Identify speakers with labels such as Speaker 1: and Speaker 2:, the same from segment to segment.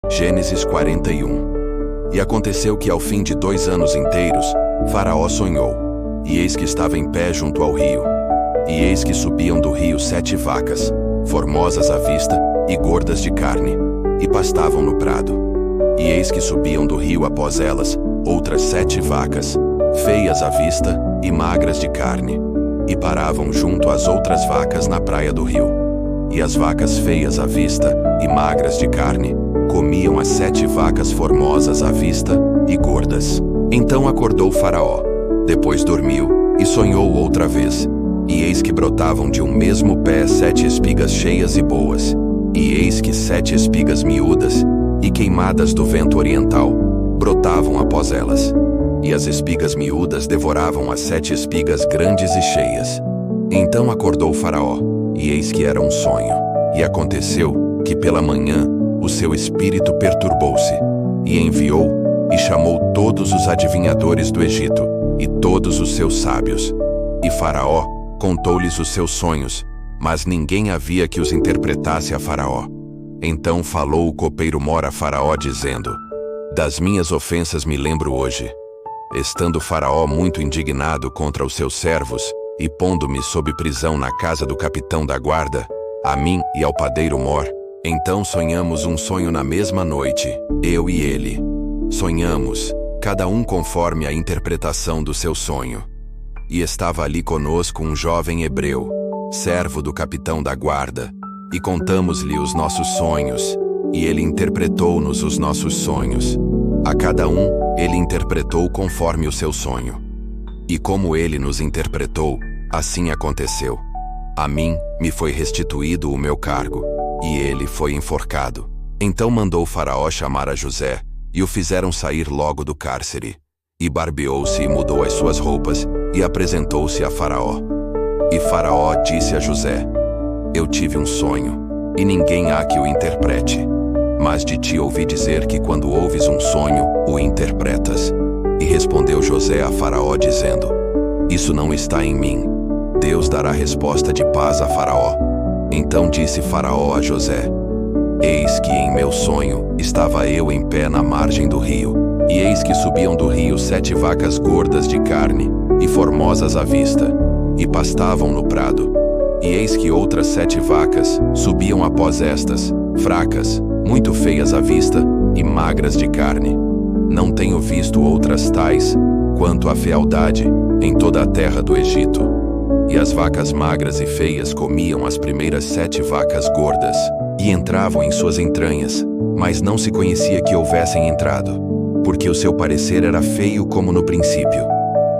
Speaker 1: Gênesis 41. E aconteceu que ao fim de 2 anos inteiros, Faraó sonhou, e eis que estava em pé junto ao rio. E eis que subiam do rio 7 vacas, formosas à vista e gordas de carne, e pastavam no prado. E eis que subiam do rio após elas outras 7 vacas, feias à vista e magras de carne, e paravam junto às outras vacas na praia do rio. E as vacas feias à vista e magras de carne comiam as 7 vacas formosas à vista e gordas. Então acordou Faraó, depois dormiu e sonhou outra vez. E eis que brotavam de um mesmo pé 7 espigas cheias e boas, e eis que 7 espigas miúdas e queimadas do vento oriental brotavam após elas. E as espigas miúdas devoravam as 7 espigas grandes e cheias. Então acordou Faraó, e eis que era um sonho. E aconteceu que pela manhã o seu espírito perturbou-se, e enviou e chamou todos os adivinhadores do Egito, e todos os seus sábios. E Faraó contou-lhes os seus sonhos, mas ninguém havia que os interpretasse a Faraó. Então falou o copeiro-mor a Faraó, dizendo: Das minhas ofensas me lembro hoje. Estando Faraó muito indignado contra os seus servos, e pondo-me sob prisão na casa do capitão da guarda, a mim e ao padeiro-mor, então sonhamos um sonho na mesma noite, eu e ele. Sonhamos, cada um conforme a interpretação do seu sonho. E estava ali conosco um jovem hebreu, servo do capitão da guarda, e contamos-lhe os nossos sonhos, e ele interpretou-nos os nossos sonhos. A cada um, ele interpretou conforme o seu sonho. E como ele nos interpretou, assim aconteceu. A mim me foi restituído o meu cargo, e ele foi enforcado. Então mandou Faraó chamar a José, e o fizeram sair logo do cárcere. E barbeou-se e mudou as suas roupas, e apresentou-se a Faraó. E Faraó disse a José: Eu tive um sonho, e ninguém há que o interprete. Mas de ti ouvi dizer que quando ouves um sonho, o interpretas. E respondeu José a Faraó, dizendo: Isso não está em mim. Deus dará resposta de paz a Faraó. Então disse Faraó a José: Eis que em meu sonho estava eu em pé na margem do rio, e eis que subiam do rio 7 vacas gordas de carne e formosas à vista, e pastavam no prado. E eis que outras 7 vacas subiam após estas, fracas, muito feias à vista e magras de carne. Não tenho visto outras tais, quanto a fealdade, em toda a terra do Egito. E as vacas magras e feias comiam as primeiras 7 vacas gordas, e entravam em suas entranhas, mas não se conhecia que houvessem entrado, porque o seu parecer era feio como no princípio.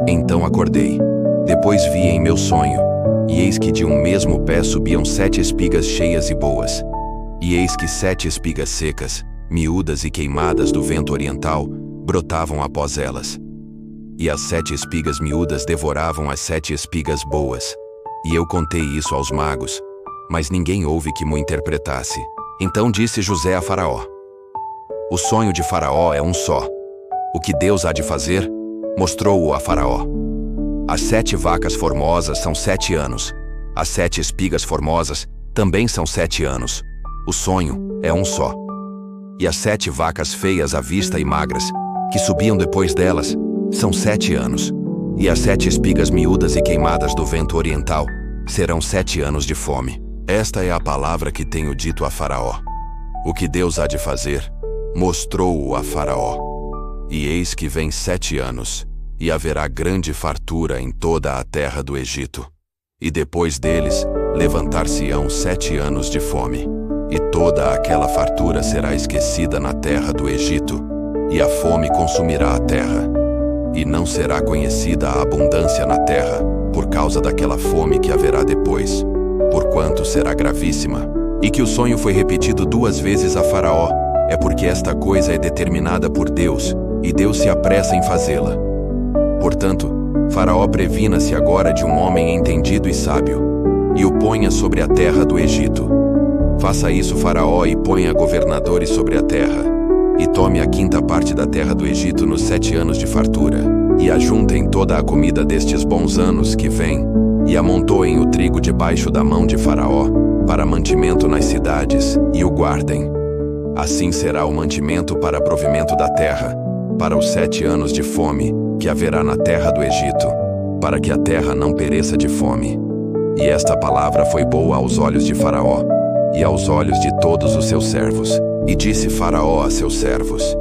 Speaker 1: Então acordei, depois vi em meu sonho, e eis que de um mesmo pé subiam 7 espigas cheias e boas. E eis que 7 espigas secas, miúdas e queimadas do vento oriental, brotavam após elas. E as 7 espigas miúdas devoravam as 7 espigas boas. E eu contei isso aos magos, mas ninguém houve que mo interpretasse. Então disse José a Faraó: O sonho de Faraó é um só. O que Deus há de fazer, mostrou-o a Faraó. As 7 vacas formosas são 7 anos. As 7 espigas formosas também são 7 anos. O sonho é um só. E as 7 vacas feias à vista e magras, que subiam depois delas, são 7 anos. E as 7 espigas miúdas e queimadas do vento oriental serão 7 anos de fome. Esta é a palavra que tenho dito a Faraó. O que Deus há de fazer, mostrou-o a Faraó. E eis que vem 7 anos, e haverá grande fartura em toda a terra do Egito. E depois deles, levantar-se-ão 7 anos de fome. E toda aquela fartura será esquecida na terra do Egito, e a fome consumirá a terra. E não será conhecida a abundância na terra, por causa daquela fome que haverá depois, porquanto será gravíssima. E que o sonho foi repetido 2 vezes a Faraó, é porque esta coisa é determinada por Deus, e Deus se apressa em fazê-la. Portanto, Faraó previna-se agora de um homem entendido e sábio, e o ponha sobre a terra do Egito. Faça isso Faraó e ponha governadores sobre a terra, e tome a 5ª parte da terra do Egito nos 7 anos de fartura, e ajuntem toda a comida destes bons anos que vêm, e amontoem o trigo debaixo da mão de Faraó, para mantimento nas cidades, e o guardem. Assim será o mantimento para provimento da terra, para os 7 anos de fome que haverá na terra do Egito, para que a terra não pereça de fome. E esta palavra foi boa aos olhos de Faraó, e aos olhos de todos os seus servos. E disse Faraó a seus servos: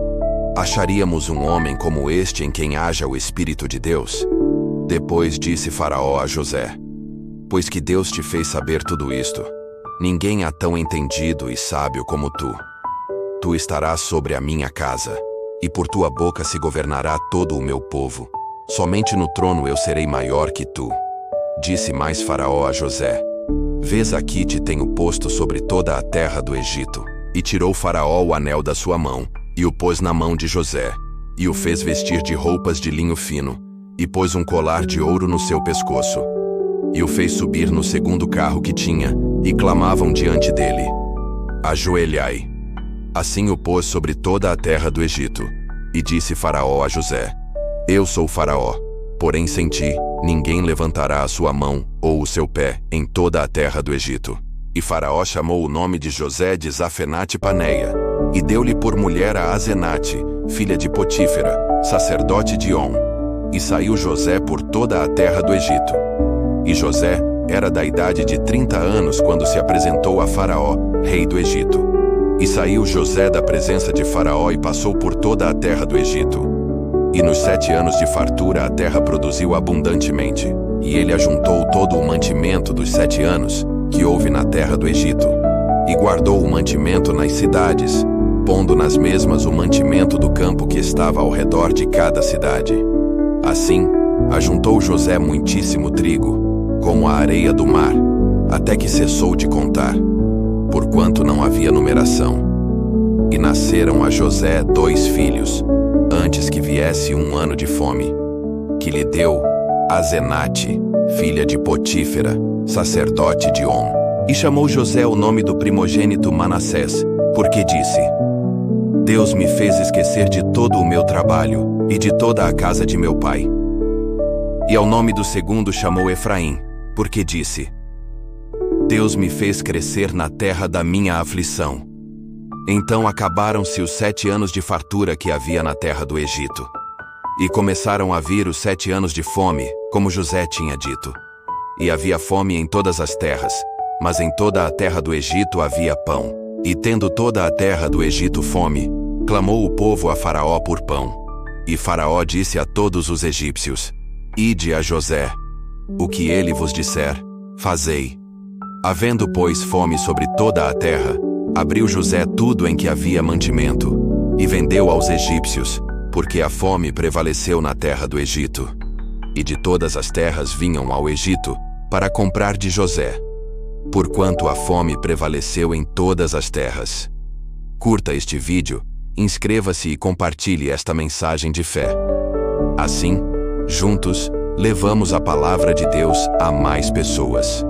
Speaker 1: Acharíamos um homem como este em quem haja o Espírito de Deus? Depois disse Faraó a José: Pois que Deus te fez saber tudo isto, ninguém há tão entendido e sábio como tu. Tu estarás sobre a minha casa, e por tua boca se governará todo o meu povo. Somente no trono eu serei maior que tu. Disse mais Faraó a José: Vês aqui te tenho posto sobre toda a terra do Egito. E tirou Faraó o anel da sua mão, e o pôs na mão de José, e o fez vestir de roupas de linho fino, e pôs um colar de ouro no seu pescoço. E o fez subir no segundo carro que tinha, e clamavam diante dele: Ajoelhai. Assim o pôs sobre toda a terra do Egito. E disse Faraó a José: Eu sou Faraó, porém sem ti, ninguém levantará a sua mão ou o seu pé em toda a terra do Egito. E Faraó chamou o nome de José de Zafenate-Paneia, e deu-lhe por mulher a Asenate, filha de Potífera, sacerdote de On. E saiu José por toda a terra do Egito. E José era da idade de 30 anos quando se apresentou a Faraó, rei do Egito. E saiu José da presença de Faraó e passou por toda a terra do Egito. E nos 7 anos de fartura a terra produziu abundantemente, e ele ajuntou todo o mantimento dos 7 anos que houve na terra do Egito, e guardou o mantimento nas cidades, pondo nas mesmas o mantimento do campo que estava ao redor de cada cidade. Assim, ajuntou José muitíssimo trigo, como a areia do mar, até que cessou de contar, porquanto não havia numeração. E nasceram a José 2 filhos, antes que viesse 1 ano de fome, que lhe deu Asenate, filha de Potífera, sacerdote de On. E chamou José o nome do primogênito Manassés, porque disse: Deus me fez esquecer de todo o meu trabalho e de toda a casa de meu pai. E ao nome do segundo chamou Efraim, porque disse: Deus me fez crescer na terra da minha aflição. Então acabaram-se os 7 anos de fartura que havia na terra do Egito. E começaram a vir os 7 anos de fome, como José tinha dito. E havia fome em todas as terras, mas em toda a terra do Egito havia pão. E tendo toda a terra do Egito fome, clamou o povo a Faraó por pão. E Faraó disse a todos os egípcios: Ide a José. O que ele vos disser, fazei. Havendo, pois, fome sobre toda a terra, abriu José tudo em que havia mantimento, e vendeu aos egípcios, porque a fome prevaleceu na terra do Egito. E de todas as terras vinham ao Egito, para comprar de José, porquanto a fome prevaleceu em todas as terras. Curta este vídeo, inscreva-se e compartilhe esta mensagem de fé. Assim, juntos, levamos a palavra de Deus a mais pessoas.